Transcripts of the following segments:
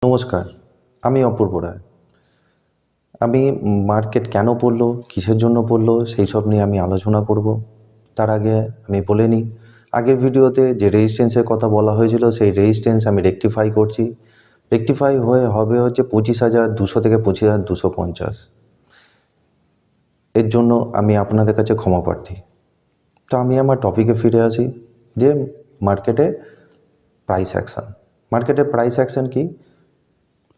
নমস্কার, আমি অপূর্ব রায়। আমি মার্কেট কেন পড়লো, কিসের জন্য পড়লো সেই সব নিয়ে আমি আলোচনা করব। তার আগে আমি বলে নিই, আগের ভিডিওতে যে রেজিস্ট্যান্সের কথা বলা হয়েছিল সেই রেজিস্ট্যান্স আমি রেকটিফাই করছি। রেকটিফাই হবে হচ্ছে 25,200 থেকে 25,250। এর জন্য আমি আপনাদের কাছে ক্ষমা প্রার্থী। তো আমি আমার টপিকে ফিরে আসি যে মার্কেটে প্রাইস অ্যাকশান। মার্কেটের প্রাইস অ্যাকশান কি?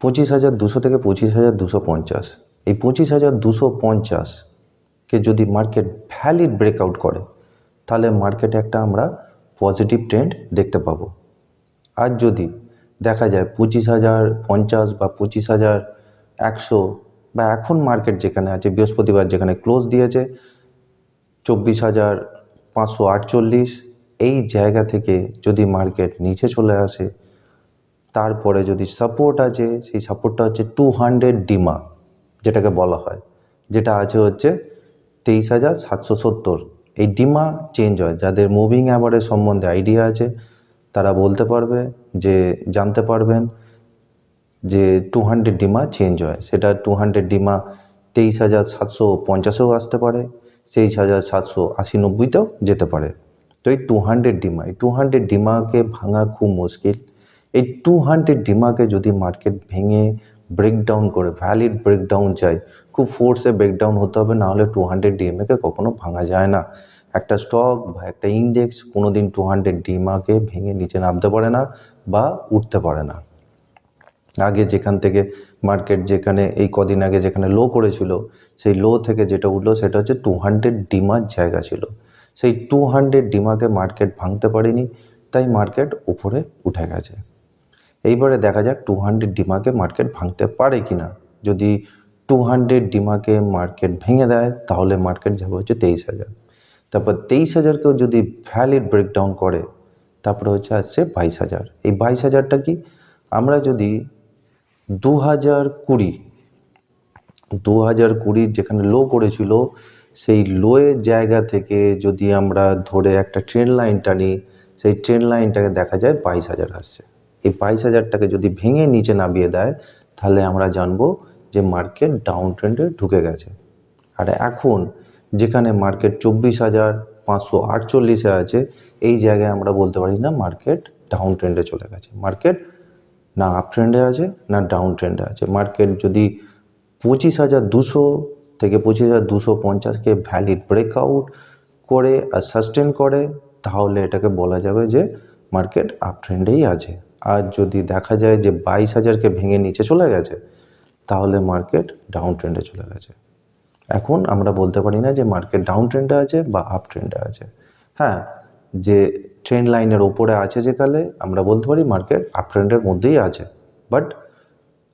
25,200 থেকে 25,250। এই 25,250কে যদি মার্কেট ভ্যালিড ব্রেকআউট করে তাহলে মার্কেটে একটা আমরা পজিটিভ ট্রেন্ড দেখতে পাবো। আর যদি দেখা যায় 25,050 বা 25,100 বা এখন মার্কেট যেখানে আছে, বৃহস্পতিবার যেখানে ক্লোজ দিয়েছে 24,548, এই জায়গা থেকে যদি মার্কেট নিচে চলে আসে, তারপরে যদি সাপোর্ট আছে, সেই সাপোর্টটা হচ্ছে 200 ডিমা যেটাকে বলা হয়, যেটা আছে হচ্ছে 23,770। এই ডিমা চেঞ্জ হয়, যাদের মুভিং অ্যাভারেজ সম্বন্ধে আইডিয়া আছে তারা বলতে পারবে, যে জানতে পারবেন যে 200 ডিমা চেঞ্জ হয়। সেটা 200 ডিমা 23,750-এও আসতে পারে, 23,780-90-তেও যেতে পারে। তো এই 200 ডিমা, এই 200 ডিমাকে ভাঙা খুব মুশকিল। এই 200 ডিমাকে যদি মার্কেট ভেঙে ব্রেকডাউন করে, ভ্যালিড ব্রেকডাউন চাই, খুব ফোর্সে ব্রেকডাউন হতে হবে, নাহলে 200 ডিএমএকে কখনো ভাঙা যায় না। একটা স্টক বা একটা ইন্ডেক্স কোনোদিন 200 ডিমাকে ভেঙে নিচে নামতে পারে না বা উঠতে পারে না। আগে যেখান থেকে মার্কেট, যেখানে এই কদিন আগে যেখানে লো করেছিল, সেই লো থেকে যেটা উঠলো সেটা হচ্ছে 200 ডিমার জায়গা ছিল। সেই 200 ডিমাকে মার্কেট ভাঙতে পারেনি, তাই মার্কেট উপরে উঠে গেছে। এইবারে দেখা যাক 200 ডিমাকে মার্কেট ভাঙতে পারে কি না। যদি 200 ডিমাকে মার্কেট ভেঙে দেয় তাহলে মার্কেট যাবে হচ্ছে 23,000। তারপর 23,000কেও যদি ভ্যালিড ব্রেকডাউন করে তারপরে হচ্ছে আসছে 22,000। এই 22,000টা কি? আমরা যদি 2020 যেখানে লো করেছিল, সেই লোয়ের জায়গা থেকে যদি আমরা ধরে একটা ট্রেন্ড লাইন টানি, সেই ট্রেন্ড লাইনটাকে দেখা যায় 22,000 আসছে। এই 22,000টাকে যদি ভেঙে নিচে নামিয়ে দেয় তাহলে আমরা জানবো যে মার্কেট ডাউন ট্রেন্ডে ঢুকে গেছে। আর এখন যেখানে মার্কেট 24,548-এ আছে, এই জায়গায় আমরা বলতে পারি না মার্কেট ডাউন ট্রেন্ডে চলে গেছে। মার্কেট না আপ ট্রেন্ডে আছে না ডাউন ট্রেন্ডে আছে। মার্কেট যদি 25,200 থেকে 25,250কে ভ্যালিড ব্রেকআউট করে আর সাস্টেন করে তাহলে এটাকে বলা যাবে যে মার্কেট আপ ট্রেন্ডেই আছে। আর যদি দেখা যায় যে 22,000কে ভেঙে নিচে চলে গেছে তাহলে মার্কেট ডাউন ট্রেন্ডে চলে গেছে। এখন আমরা বলতে পারি না যে মার্কেট ডাউন ট্রেন্ডে আছে বা আপ ট্রেন্ডে আছে। হ্যাঁ, যে ট্রেন্ড লাইনের ওপরে আছে যেখানে আমরা বলতে পারি মার্কেট আপ ট্রেন্ডের মধ্যেই আছে। বাট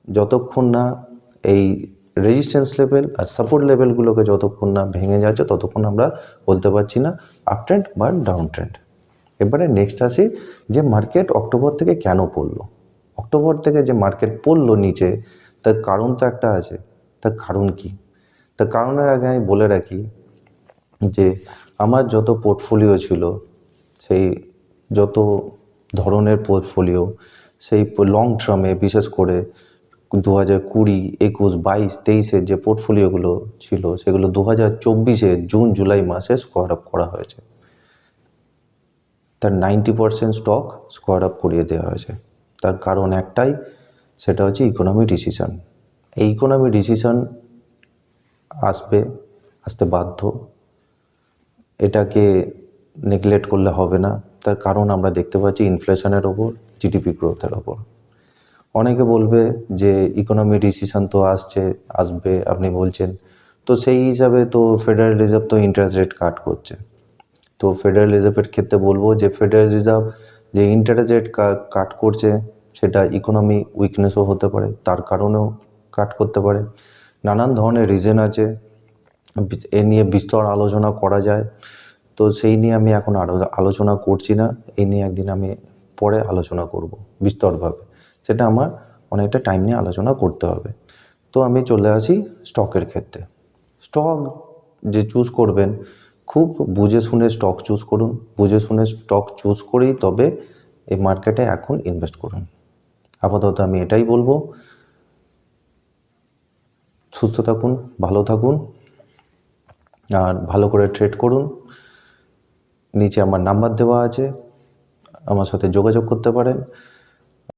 যতক্ষণ না এই রেজিস্ট্যান্স লেভেল আর সাপোর্ট লেভেলগুলোকে যতক্ষণ না ভেঙে যাচ্ছে ততক্ষণ আমরা বলতে পারছি না আপ ট্রেন্ড বা ডাউন ট্রেন্ড। এবারে নেক্সট আসি যে মার্কেট অক্টোবর থেকে কেন পড়লো। অক্টোবর থেকে যে মার্কেট পড়লো নিচে, তার কারণ তো একটা আছে। তার কারণ কি? তার কারণের আগে আমি বলে রাখি যে আমার যত পোর্টফোলিও ছিল, সেই যত ধরনের পোর্টফোলিও, সেই লং টার্মে বিশেষ করে 2020, 21, 22, 23-এর যে পোর্টফোলিওগুলো ছিল সেগুলো 2024-এ জুন জুলাই মাসে স্কোয়ার আপ করা হয়েছে। তার 90% স্টক স্কোয়ার আপ করিয়ে দেওয়া হয়েছে। তার কারণ একটাই, সেটা হচ্ছে ইকোনমি ডিসিশন। এই ইকোনমি ডিসিশন আসতে বাধ্য, এটাকে নেগলেক্ট করলে হবে না। তার কারণ আমরা দেখতে পাচ্ছি ইনফ্লেশনের ওপর, জিডিপি গ্রোথের ওপর। অনেকে বলবে যে ইকোনমি ডিসিশন তো আসবে আপনি বলছেন, তো সেই হিসাবে তো ফেডারেল রিজার্ভ তো ইন্টারেস্ট রেট কাট করছে। তো ফেডারেল রিজার্ভের ক্ষেত্রে বলবো যে ফেডারেল রিজার্ভ যে ইন্টারেস্ট রেট কাট করছে সেটা ইকোনমি উইকনেসও হতে পারে, তার কারণেও কাট করতে পারে। নানান ধরনের রিজন আছে, এ নিয়ে বিস্তর আলোচনা করা যায়। তো সেই নিয়ে আমি এখন আলোচনা করছি না, এই নিয়ে একদিন আমি পরে আলোচনা করব বিস্তরভাবে। সেটা আমার অনেকটা টাইম নিয়ে আলোচনা করতে হবে। তো আমি চলে আসি স্টকের ক্ষেত্রে। স্টক যে চুজ করবেন, খুব বুঝে শুনে স্টক চুজ করুন। বুঝে শুনে স্টক চুজ করেই তবে এই মার্কেটে এখন ইনভেস্ট করুন। আপাতত আমি এটাই বলবো, সুস্থ থাকুন, ভালো থাকুন, আর ভালো করে ট্রেড করুন। নিচে আমার নাম্বার দেওয়া আছে, আমার সাথে যোগাযোগ করতে পারেন।